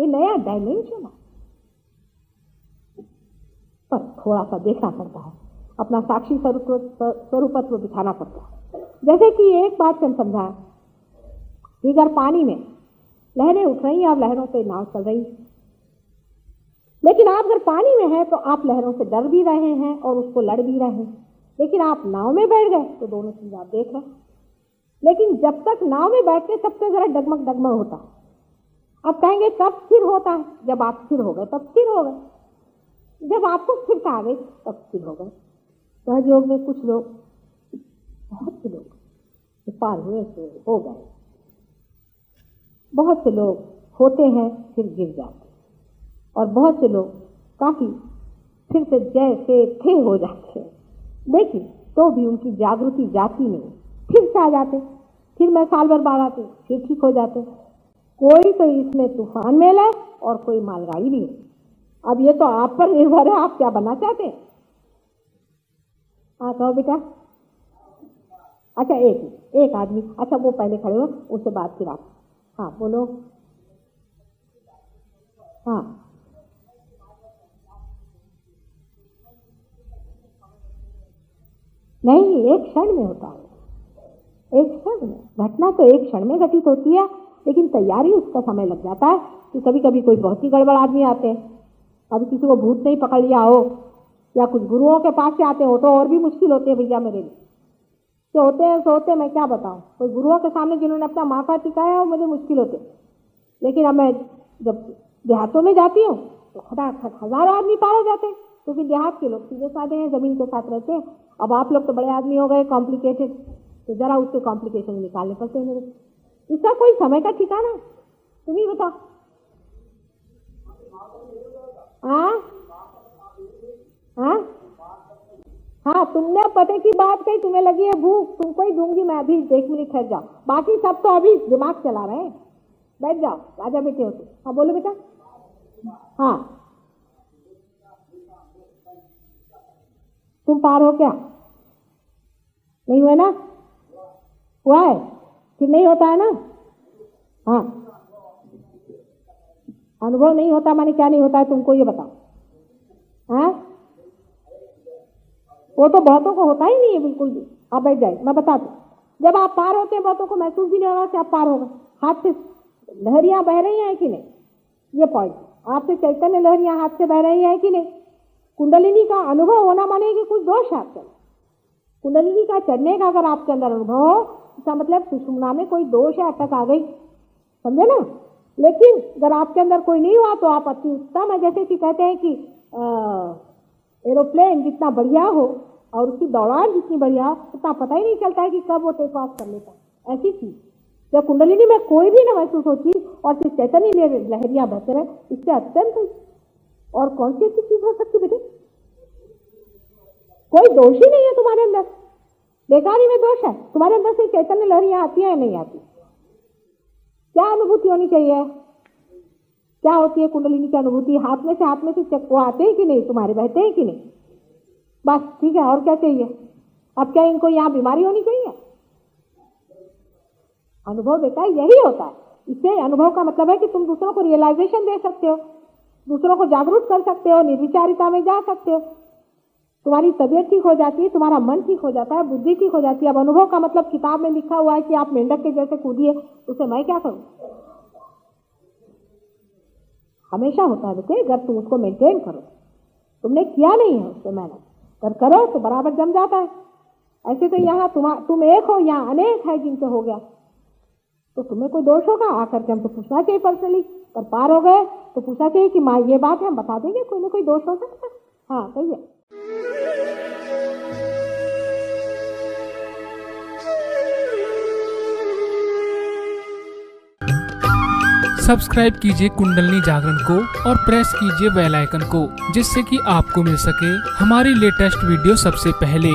नया डायमेंशन है, पर थोड़ा सा देखना पड़ता है, अपना साक्षी स्वरूपत्व दिखाना पड़ता है। जैसे कि एक बात हम समझा कि अगर पानी में लहरें उठ रही हैं और लहरों पे नाव चल रही, लेकिन आप अगर पानी में हैं तो आप लहरों से डर भी रहे हैं और उसको लड़ भी रहे हैं, लेकिन आप नाव में बैठ गए तो दोनों चीज आप देख रहे हैं। लेकिन जब तक नाव में बैठते तब तक जरा डगमग डगमग होता है। अब कहेंगे कब स्थिर होता है? जब आप स्थिर हो गए तब स्थिर हो गए, जब आपको स्थिरता आ गई तब स्थिर हो गए। सहज योग में कुछ लोग, बहुत से लोग पार हुए तो हो गए, बहुत से लोग होते हैं फिर गिर जाते, और बहुत से लोग काफी फिर से जैसे थे हो जाते हैं, लेकिन तो भी उनकी जागृति जाती नहीं, फिर से आ जाते, फिर मैं साल भर बाद आते, फिर ठीक हो जाते। कोई तो इसमें तूफान मेल है और कोई मालगाड़ी भी है। अब ये तो आप पर निर्भर है, आप क्या बनना चाहते हैं। हाँ कहो बेटा। अच्छा एक आदमी, अच्छा वो पहले खड़े हो, उससे बात फिर आप। हाँ बोलो। हाँ नहीं, एक क्षण में होता है, एक क्षण में घटना तो एक क्षण में घटित होती है, लेकिन तैयारी उसका समय लग जाता है। कि कभी कभी कोई बहुत ही गड़बड़ आदमी आते हैं, अभी किसी को भूत नहीं पकड़ लिया हो, या कुछ गुरुओं के पास से आते हो तो और भी मुश्किल होते हैं भैया मेरे लिए। तो होते हैं मैं क्या बताऊं, कोई गुरुओं के सामने जिन्होंने अपना माथा टिकाया हो मुझे मुश्किल होते। लेकिन अब मैं जब देहातों में जाती हूँ तो खटाखट हजारों आदमी पार हो जाते हैं, क्योंकि देहात के लोग सीधे साधे हैं, जमीन के साथ रहते हैं। अब आप लोग तो बड़े आदमी हो गए, कॉम्प्लिकेटेड, तो जरा उससे कॉम्प्लिकेशन निकालने पड़ते हैं मेरे। इसका कोई समय का ठिकाना? तुम ही बताओ। हाँ तुमने पते की बात कही, तुम्हें लगी है भूख, तुमको ही दूंगी मैं, अभी 1 मिनट ठहर जाओ। बाकी सब तो अभी दिमाग चला रहे हैं, बैठ जाओ, राजा बेटे होते। हाँ बोलो बेटा। हाँ तुम पार हो क्या? नहीं हुआ ना? हुआ है फिर नहीं होता है ना? हाँ अनुभव नहीं होता माने क्या नहीं होता है, तुमको ये बताओ। हाँ वो तो बहुतों को होता ही नहीं है बिल्कुल भी। आप बैठ जाए, मैं बता दूं, जब आप पार होते हैं बहुतों को महसूस भी नहीं होगा कि आप पार हो गए। हाथ से लहरियां बह रही हैं कि नहीं, ये पॉइंट। आपसे चैतन्य लहरियां हाथ से बह रही हैं कि नहीं। कुंडलिनी का अनुभव होना माने कि कुछ दोष है आपके अंदर। कुंडलिनी का चढ़ने का अगर आपके अंदर अनुभव हो, इसका मतलब सुषुम्ना में कोई दोष है, अटक आ गई, समझे ना। लेकिन अगर आपके अंदर कोई नहीं हुआ तो आप अति उत्तम है। जैसे कि कहते हैं कि एरोप्लेन जितना बढ़िया हो और उसकी दौड़ान जितनी बढ़िया हो, उतना पता ही नहीं चलता है कि कब वो टेक ऑफ कर लेता है। ऐसी चीज जब कुंडलिनी में कोई भी न महसूस होती और सिर्फ चैतन्य लहरियां बहते रहे, इससे अत्यंत और कौन सी अच्छी चीज हो सकती बेटे? कोई दोष ही नहीं है तुम्हारे अंदर, बेकारी में दोष है। तुम्हारे अंदर से चैतन्य लहरियां आती है या नहीं आती? क्या अनुभूति होनी चाहिए? क्या होती है कुंडलिनी की अनुभूति? हाथ में से चक्को आते हैं कि नहीं, तुम्हारे बहते हैं कि नहीं, बस ठीक है। और क्या चाहिए? अब क्या इनको यहाँ बीमारी होनी चाहिए? अनुभव बेटा यही होता है। इससे अनुभव का मतलब है कि तुम दूसरों को रियलाइजेशन दे सकते हो, दूसरों को जागरूक कर सकते हो, निर्विचारिता में जा सकते हो, तुम्हारी तबीयत ठीक हो जाती है, तुम्हारा मन ठीक हो जाता है, बुद्धि ठीक हो जाती है। अब अनुभव का मतलब किताब में लिखा हुआ है कि आप मेंढक के जैसे कूदिए, उसे मैं क्या करूं? हमेशा होता है बेटे, अगर तुम उसको मेंटेन करो। तुमने किया नहीं है उससे मेहनत, कर करो तो बराबर जम जाता है। ऐसे तो यहाँ तुम एक हो, यहाँ अनेक है जिनसे हो गया, तो तुम्हें कोई दोष होगा? आकर के हमको पूछना चाहिए पर्सनली। पर पार हो गए तो पूछना चाहिए कि माँ ये बात है, हम बता देंगे, कोई ना कोई दोष हो सकता है। हाँ कहिए। सब्सक्राइब कीजिए कुंडलिनी जागरण को और प्रेस कीजिए बेल आइकन को, जिससे कि आपको मिल सके हमारी लेटेस्ट वीडियो सबसे पहले।